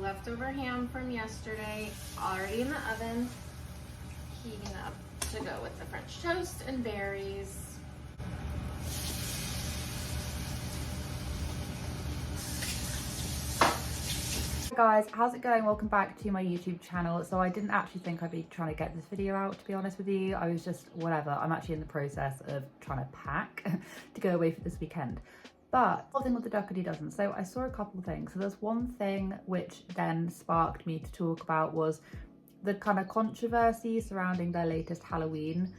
leftover ham from yesterday, already in the oven, heating up to go with the French toast and berries. Guys, how's it going? Welcome back to my YouTube channel. So I didn't actually think I'd be trying to get this video out, to be honest with you. I was just whatever. I'm actually in the process of trying to pack to go away for this weekend. But one thing with the Dougherty doesn't. So I saw a couple of things. So there's one thing which then sparked me to talk about was the kind of controversy surrounding their latest Halloween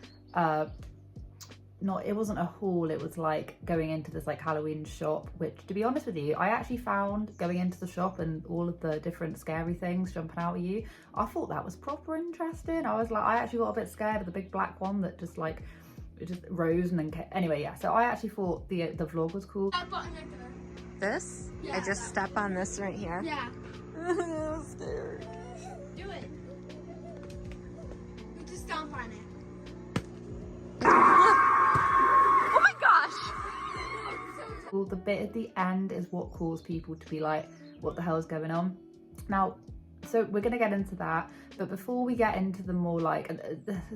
it wasn't a haul, it was like going into this like Halloween shop, which, to be honest with you, I actually found going into the shop and all of the different scary things jumping out at you, I thought that was proper interesting. I was like, I actually got a bit scared of the big black one that just like it just rose and then anyway, yeah, so I actually thought the vlog was cool. This? Yeah, I just step on this right here. Yeah. I'm scared. Do it. You just stomp on it. Well, the bit at the end is what caused people to be like, what the hell is going on? Now, so we're going to get into that, but before we get into the more like,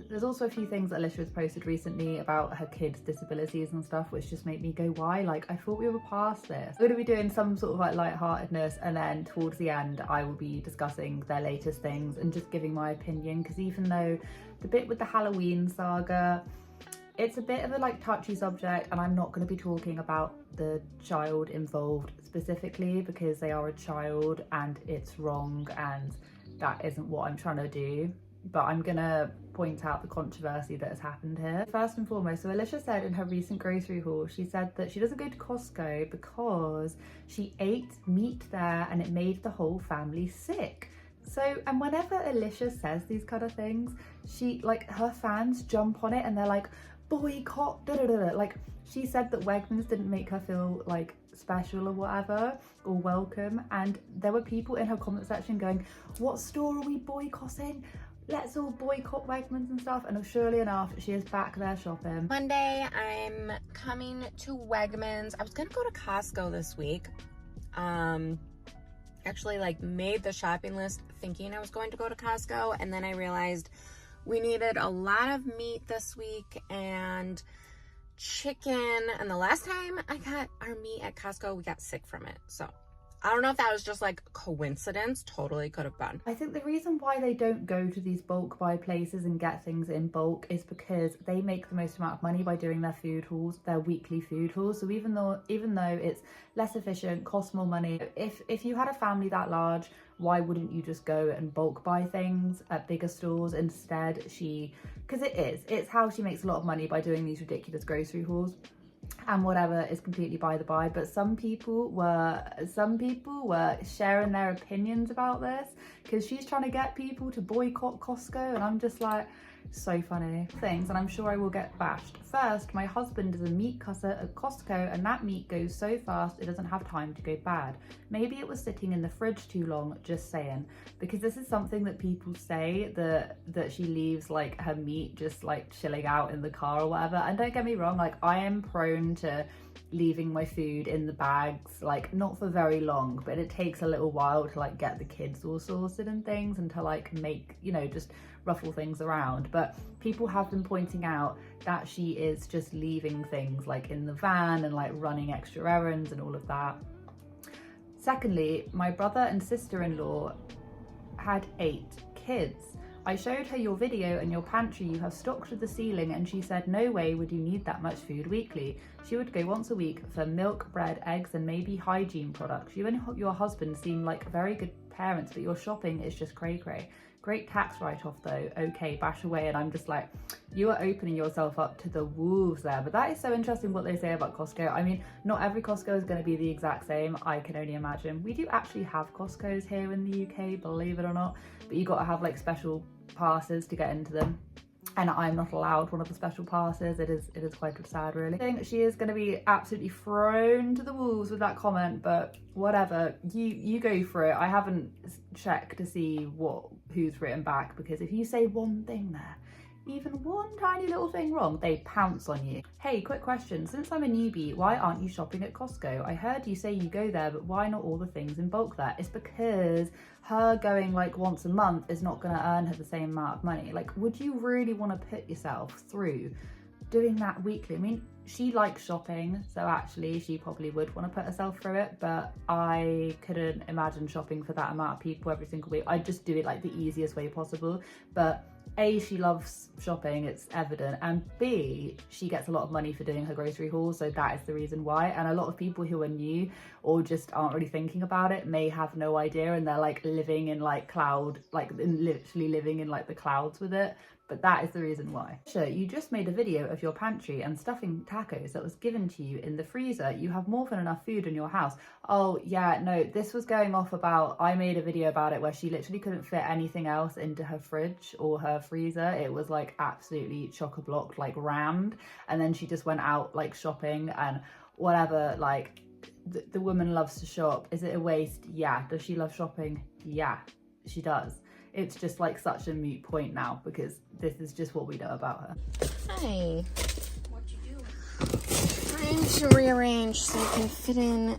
there's also a few things that Alicia has posted recently about her kids' disabilities and stuff, which just make me go, why? Like, I thought we were past this. We're going to be doing some sort of like lightheartedness, and then towards the end I will be discussing their latest things and just giving my opinion, because even though the bit with the Halloween saga, it's a bit of a like touchy subject, and I'm not going to be talking about the child involved specifically because they are a child and it's wrong and that isn't what I'm trying to do, but I'm gonna point out the controversy that has happened here. First and foremost, so Alicia said in her recent grocery haul, she said that she doesn't go to Costco because she ate meat there and it made the whole family sick. So, and whenever Alicia says these kind of things, she, like, her fans jump on it and they're like, boycott, da da da. Like, she said that Wegmans didn't make her feel like special or whatever, or welcome, and there were people in her comment section going, what store are we boycotting? Let's all boycott Wegmans and stuff. And surely enough, she is back there shopping. Monday, I'm coming to Wegmans. I was gonna go to Costco this week. Actually like made the shopping list thinking I was going to go to Costco, and then I realized we needed a lot of meat this week and chicken, and the last time I got our meat at Costco, we got sick from it. So I don't know if that was just like coincidence, totally could have been. I think the reason why they don't go to these bulk buy places and get things in bulk is because they make the most amount of money by doing their food hauls, their weekly food hauls. So even though it's less efficient, costs more money, if you had a family that large, why wouldn't you just go and bulk buy things at bigger stores? Instead, because it's how she makes a lot of money by doing these ridiculous grocery hauls. And whatever is completely by the by, but some people were sharing their opinions about this because she's trying to get people to boycott Costco, and I'm just like, so funny things, and I'm sure I will get bashed. First, my husband is a meat cutter at Costco, and that meat goes so fast it doesn't have time to go bad. Maybe it was sitting in the fridge too long, just saying, because this is something that people say, that she leaves like her meat just like chilling out in the car or whatever. And don't get me wrong, like I am prone to leaving my food in the bags, like not for very long, but it takes a little while to like get the kids all sorted and things, and to like make, you know, just ruffle things around. But people have been pointing out that she is just leaving things like in the van and like running extra errands and all of that. Secondly, my brother and sister-in-law had 8 kids. I showed her your video and your pantry you have stocked to the ceiling, and she said no way would you need that much food weekly. She would go once a week for milk, bread, eggs and maybe hygiene products. You and your husband seem like very good parents, but your shopping is just cray cray. Great tax write-off though. Okay, bash away. And I'm just like, you are opening yourself up to the wolves there. But that is so interesting what they say about Costco. I mean, not every Costco is going to be the exact same, I can only imagine. We do actually have Costco's here in the UK, believe it or not, but you got to have like special passes to get into them, and I'm not allowed one of the special passes. It is quite sad, really. I think she is going to be absolutely thrown to the wolves with that comment, but whatever, you go for it. I haven't checked to see who's written back, because if you say one thing there, even one tiny little thing wrong, they pounce on you. Hey, quick question. Since I'm a newbie, why aren't you shopping at Costco? I heard you say you go there, but why not all the things in bulk there? It's because her going like once a month is not going to earn her the same amount of money. Like, would you really want to put yourself through doing that weekly? I mean, she likes shopping, so actually she probably would want to put herself through it, but I couldn't imagine shopping for that amount of people every single week. I'd just do it like the easiest way possible. But A, she loves shopping, it's evident, and B, she gets a lot of money for doing her grocery hauls, so that is the reason why. And a lot of people who are new or just aren't really thinking about it may have no idea, and they're like living in like cloud, like literally living in like the clouds with it. But that is the reason why. Sure, you just made a video of your pantry and stuffing tacos that was given to you in the freezer. You have more than enough food in your house. Oh yeah, no, this was going off about, I made a video about it where she literally couldn't fit anything else into her fridge or her freezer. It was like absolutely chock-a-block, like rammed. And then she just went out like shopping and whatever, like the woman loves to shop. Is it a waste? Yeah. Does she love shopping? Yeah, she does. It's just like such a moot point now because this is just what we know about her. Hi. What you do? Trying to rearrange so I can fit in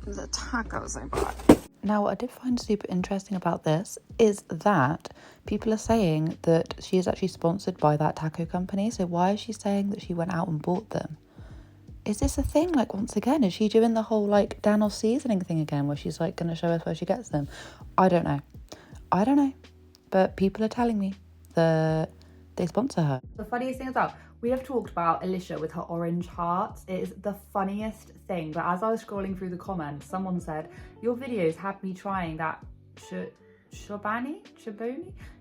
the tacos I bought. Now, what I did find super interesting about this is that people are saying that she is actually sponsored by that taco company. So why is she saying that she went out and bought them? Is this a thing? Like, once again, is she doing the whole like Daniel seasoning thing again where she's like going to show us where she gets them? I don't know. But people are telling me that they sponsor her. The funniest thing as well, we have talked about Alicia with her orange hearts. It is the funniest thing, but as I was scrolling through the comments, someone said, your videos had me trying that Chobani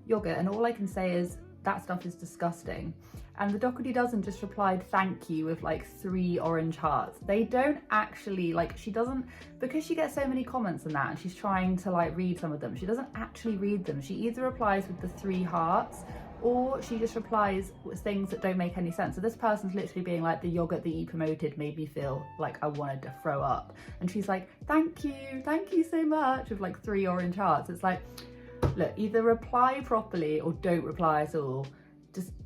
yogurt, and all I can say is that stuff is disgusting. And the Dougherty dozen just replied thank you with like 3 orange hearts. They don't actually, like, she doesn't, because she gets so many comments and that, and she's trying to like read some of them, she doesn't actually read them. She either replies with the 3 hearts or she just replies with things that don't make any sense. So this person's literally being like, the yogurt that you promoted made me feel like I wanted to throw up. And she's like, thank you so much, with like 3 orange hearts. It's like, look, either reply properly or don't reply at all.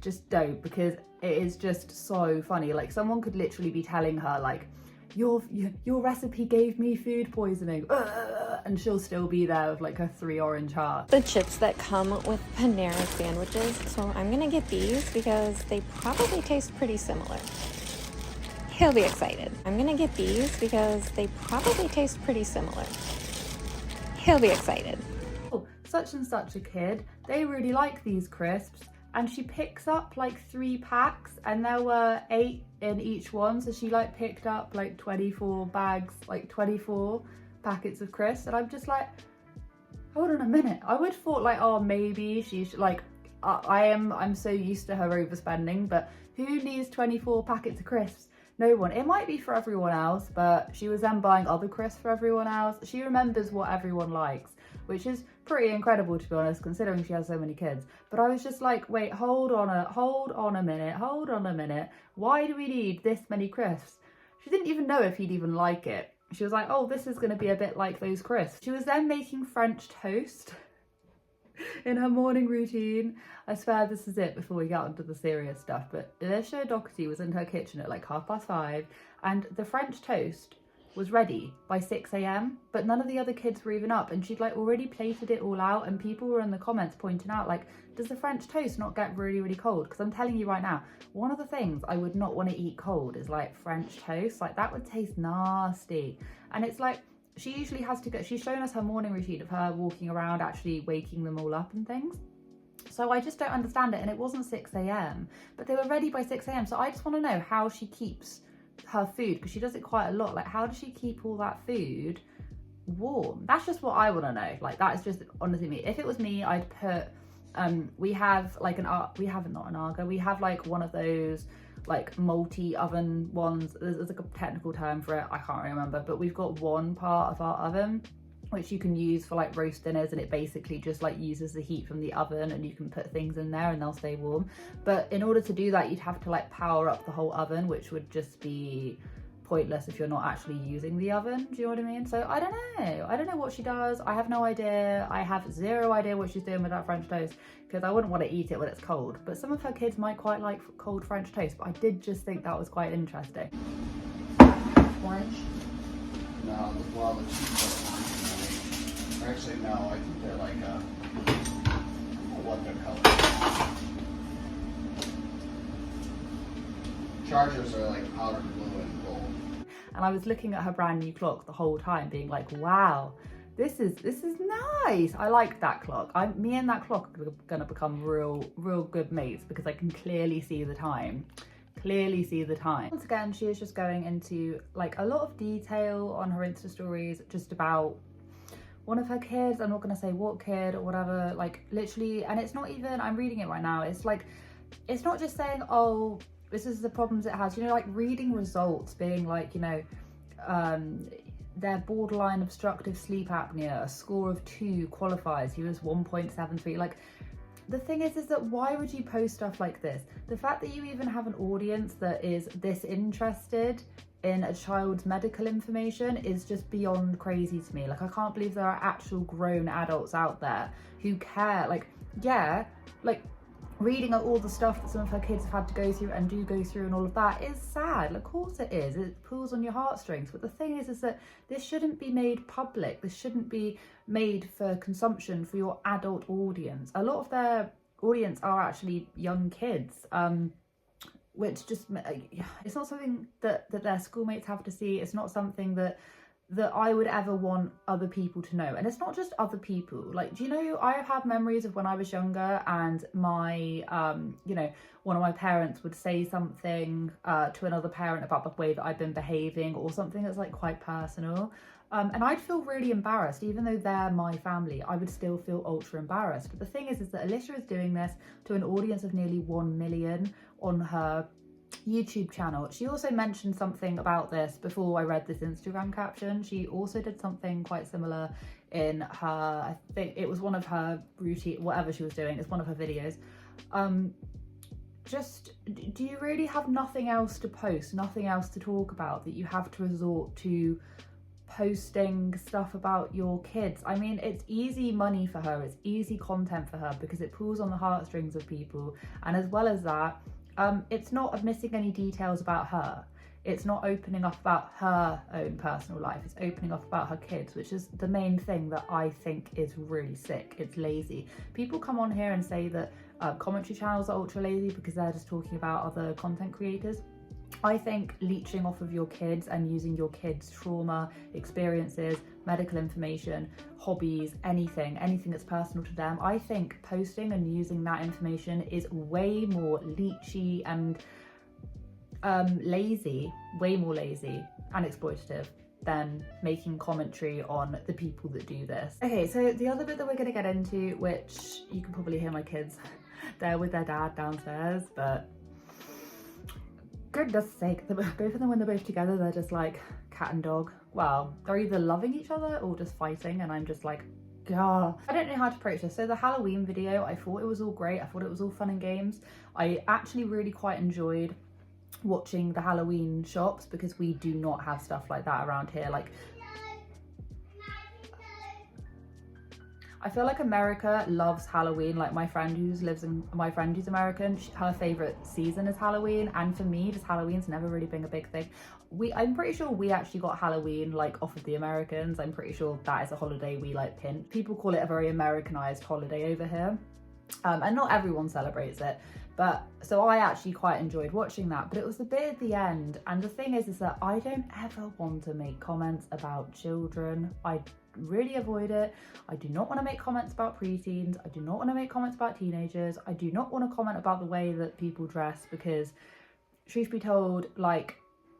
Just don't, because it is just so funny. Like, someone could literally be telling her like, your recipe gave me food poisoning, and she'll still be there with like her 3 orange hearts. The chips that come with Panera sandwiches, so I'm gonna get these because they probably taste pretty similar. He'll be excited. I'm gonna get these because they probably taste pretty similar. He'll be excited. Oh, such and such a kid, they really like these crisps. And she picks up like 3 packs, and there were 8 in each one. So she like picked up like 24 bags, like 24 packets of crisps. And I'm just like, hold on a minute. I would have thought like, oh, maybe she's like, I'm so used to her overspending, but who needs 24 packets of crisps? No one. It might be for everyone else, but she was then buying other crisps for everyone else. She remembers what everyone likes, which is pretty incredible, to be honest, considering she has so many kids. But I was just like, wait, hold on a minute. Why do we need this many crisps? She didn't even know if he'd even like it. She was like, oh, this is going to be a bit like those crisps. She was then making French toast in her morning routine. I swear this is it before we get onto the serious stuff. But Alicia Dougherty was in her kitchen at like 5:30, and the French toast was ready by 6 a.m. but none of the other kids were even up, and she'd like already plated it all out, and people were in the comments pointing out like, does the French toast not get really cold? Because I'm telling you right now, one of the things I would not want to eat cold is like French toast. Like, that would taste nasty. And it's like, she usually has to go, she's shown us her morning routine of her walking around actually waking them all up and things. So I just don't understand it. And it wasn't 6 a.m. but they were ready by 6 a.m. so I just want to know how she keeps her food, because she does it quite a lot. Like, how does she keep all that food warm? That's just what I want to know. Like, that is just honestly me. If it was me, I'd put we have like we have not an Argo, we have like one of those like multi-oven ones. There's like a technical term for it, I can't remember, but we've got one part of our oven which you can use for like roast dinners, and it basically just like uses the heat from the oven, and you can put things in there and they'll stay warm. But in order to do that, you'd have to like power up the whole oven, which would just be pointless if you're not actually using the oven. Do you know what I mean? So I don't know what she does. I have no idea. I have zero idea what she's doing with that French toast, because I wouldn't want to eat it when it's cold, but some of her kids might quite like cold French toast. But I did just think that was quite interesting. Orange? No, well, the cheese are orange. Actually, no, I think they're like what they're called. Chargers are like powder blue and gold. And I was looking at her brand new clock the whole time, being like, wow, this is nice. I like that clock. Me and that clock are gonna become real good mates, because I can clearly see the time. Once again, she is just going into like a lot of detail on her Insta stories just about one of her kids. I'm not gonna say what kid or whatever, like literally. And it's not even, I'm reading it right now, it's like, it's not just saying, oh, this is the problems it has, you know, like reading results being like, you know, their borderline obstructive sleep apnea, a score of 2 qualifies, he was 1.73. Like, the thing is that why would you post stuff like this? The fact that you even have an audience that is this interested in a child's medical information is just beyond crazy to me. Like, I can't believe there are actual grown adults out there who care. Like, yeah, like reading all the stuff that some of her kids have had to go through and do go through and all of that is sad. Of course it is. It pulls on your heartstrings. But the thing is that this shouldn't be made public. This shouldn't be made for consumption for your adult audience. A lot of their audience are actually young kids, which just, it's not something that their schoolmates have to see. It's not something that I would ever want other people to know. And it's not just other people. Like, do you know, I have memories of when I was younger and my, you know, one of my parents would say something to another parent about the way that I've been behaving, or something that's like quite personal. And I'd feel really embarrassed, even though they're my family, I would still feel ultra embarrassed. But the thing is that Alicia is doing this to an audience of nearly 1 million on her YouTube channel. She also mentioned something about this before I read this Instagram caption. She also did something quite similar in her, I think it was one of her routine, whatever she was doing, it's one of her videos. Just, do you really have nothing else to post, nothing else to talk about, that you have to resort to posting stuff about your kids? I mean, it's easy money for her, it's easy content for her, because it pulls on the heartstrings of people. And as well as that, it's not missing any details about her. It's not opening up about her own personal life. It's opening up about her kids, which is the main thing that I think is really sick. It's lazy. People come on here and say that commentary channels are ultra lazy because they're just talking about other content creators. I think leeching off of your kids and using your kids' trauma, experiences, medical information, hobbies, anything that's personal to them, I think posting and using that information is way more leechy and lazy, way more lazy and exploitative than making commentary on the people that do this. Okay, so the other bit that we're going to get into, which you can probably hear my kids, they're with their dad downstairs, but goodness sake, both of them, when they're both together, they're just like cat and dog. Well, they're either loving each other or just fighting, and I'm just like, God. I don't know how to approach this. So the Halloween video, I thought it was all great. I thought it was all fun and games. I actually really quite enjoyed watching the Halloween shops, because we do not have stuff like that around here. Like, I feel like America loves Halloween. Like, my friend who's American, her favorite season is Halloween, and for me, just Halloween's never really been a big thing. I'm pretty sure we actually got Halloween like off of the Americans. I'm pretty sure that is a holiday we like pin. People call it a very Americanized holiday over here, and not everyone celebrates it. But so I actually quite enjoyed watching that, but it was the bit at the end. And the thing is that I don't ever want to make comments about children. I really avoid it. I do not want to make comments about preteens. I do not want to make comments about teenagers. I do not want to comment about the way that people dress, because truth be told, like,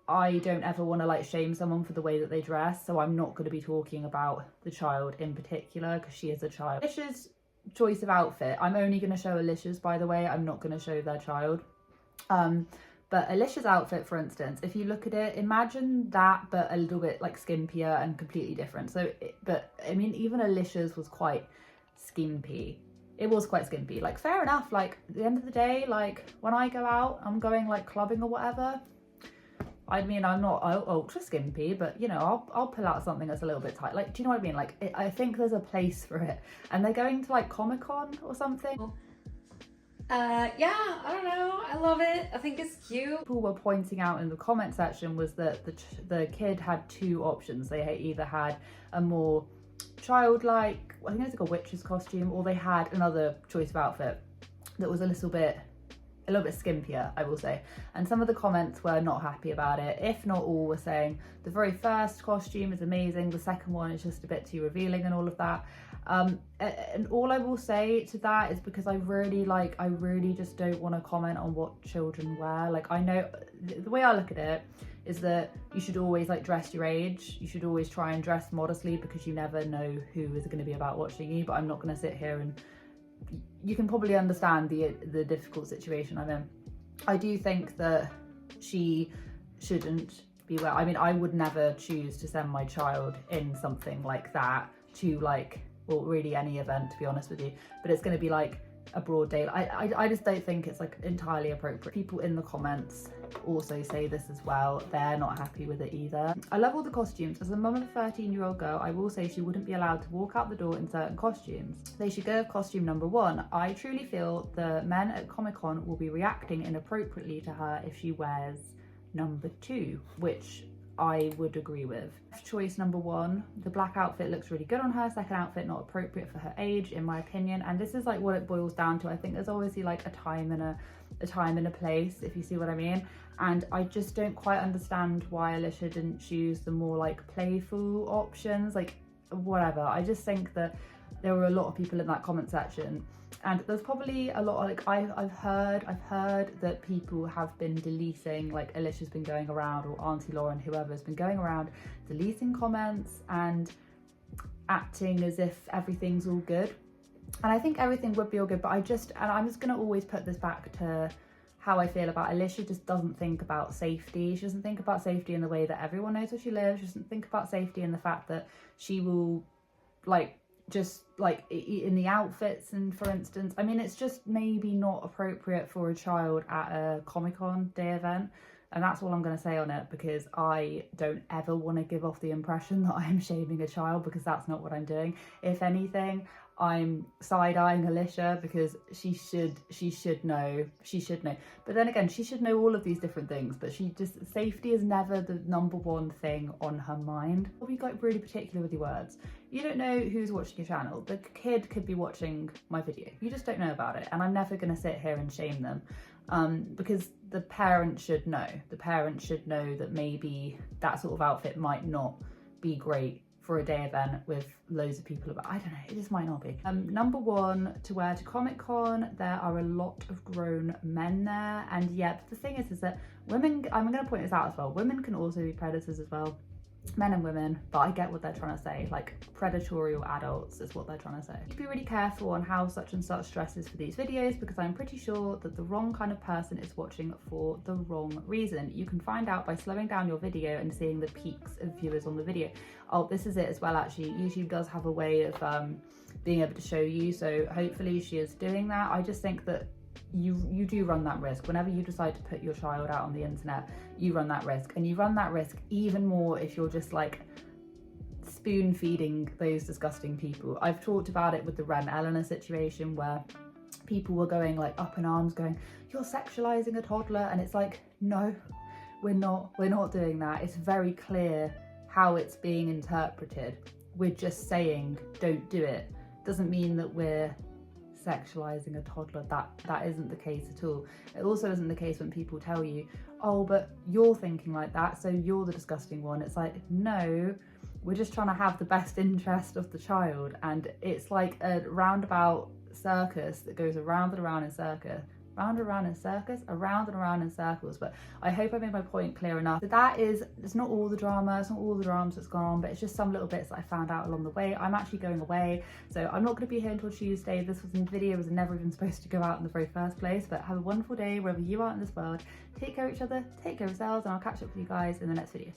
I don't ever want to like shame someone for the way that they dress. So I'm not going to be talking about the child in particular, because she is a child. Alicia's choice of outfit, I'm only going to show Alicia's, by the way. I'm not going to show their child. But Alicia's outfit, for instance, if you look at it, imagine that, but a little bit like skimpier and completely different. So, but I mean, even Alicia's was quite skimpy. It was quite skimpy. Like, fair enough. Like, at the end of the day, like, when I go out, I'm going like clubbing or whatever, I mean, I'm not ultra skimpy, but you know, I'll pull out something that's a little bit tight. Like, do you know what I mean? Like, I think there's a place for it. And they're going to like Comic-Con or something. Yeah, I don't know. I love it. I think it's cute. People were pointing out in the comment section was that the kid had two options. They either had a more childlike, I think it was like a witch's costume, or they had another choice of outfit that was a little bit skimpier, I will say. And some of the comments were not happy about it. If not all were saying the very first costume is amazing, the second one is just a bit too revealing and all of that. And all I will say to that is because I really just don't want to comment on what children wear. Like, I know the way I look at it is that you should always like dress your age. You should always try and dress modestly because you never know who is going to be about watching you. But I'm not going to sit here and, you can probably understand the difficult situation I'm in. I do think that she shouldn't be wearing, I mean, I would never choose to send my child in something like that to like, well, really any event, to be honest with you, but it's going to be like a broad day. I just don't think it's like entirely appropriate. People in the comments also say this as well. They're not happy with it either. I love all the costumes. As a mum of a 13-year-old girl, I will say she wouldn't be allowed to walk out the door in certain costumes. They should go with costume number 1. I truly feel the men at Comic-Con will be reacting inappropriately to her if she wears number 2, which I would agree with. Choice number 1, the black outfit looks really good on her. Second outfit, not appropriate for her age, in my opinion. And this is like what it boils down to. I think there's obviously like a time and a place, if you see what I mean. And I just don't quite understand why Alicia didn't choose the more like playful options, like whatever. I just think that there were a lot of people in that comment section, and there's probably a lot of, like, I've heard that people have been deleting, like Alicia's been going around, or Auntie Lauren, whoever's been going around deleting comments and acting as if everything's all good. And I think everything would be all good, but I'm just going to always put this back to how I feel about Alicia. Just doesn't think about safety. She doesn't think about safety in the way that everyone knows where she lives. She doesn't think about safety in the fact that she will, like, just like in the outfits. And for instance, I mean, it's just maybe not appropriate for a child at a Comic-Con day event. And that's all I'm going to say on it, because I don't ever want to give off the impression that I'm shaming a child, because that's not what I'm doing. If anything, I'm side-eyeing Alicia because she should know. But then again, she should know all of these different things, but safety is never the number one thing on her mind. Be like really particular with your words. You don't know who's watching your channel. The kid could be watching my video. You just don't know about it. And I'm never going to sit here and shame them. Because the parent should know. The parent should know that maybe that sort of outfit might not be great for a day event with loads of people about. I don't know, it just might not be. Number 1, to wear to Comic-Con, there are a lot of grown men there, and yeah, but the thing is that women, I'm going to point this out as well, women can also be predators as well. Men and women, but I get what they're trying to say, like predatorial adults is what they're trying to say. You be really careful on how such and such dresses for these videos, because I'm pretty sure that the wrong kind of person is watching for the wrong reason. You can find out by slowing down your video and seeing the peaks of viewers on the video. Oh, this is it as well, actually. YouTube does have a way of being able to show you, so hopefully she is doing that. I just think that you do run that risk. Whenever you decide to put your child out on the internet, you run that risk, and you run that risk even more if you're just like spoon feeding those disgusting people. I've talked about it with the Rem Eleanor situation, where people were going like up in arms going, you're sexualizing a toddler, and it's like, no, we're not doing that. It's very clear how it's being interpreted. We're just saying don't do it. Doesn't mean that we're sexualizing a toddler. That isn't the case at all. It also isn't the case when people tell you, oh, but you're thinking like that, so you're the disgusting one. It's like, no, we're just trying to have the best interest of the child. And it's like a roundabout circus that goes around and around in circus. Round and around in circus, around and around in circles. But I hope I made my point clear enough. So that is, it's not all the drama, it's not all the dramas that's gone on, but it's just some little bits that I found out along the way. I'm actually going away, so I'm not going to be here until Tuesday. This video was never even supposed to go out in the very first place, but have a wonderful day wherever you are in this world. Take care of each other, take care of yourselves, and I'll catch up with you guys in the next video.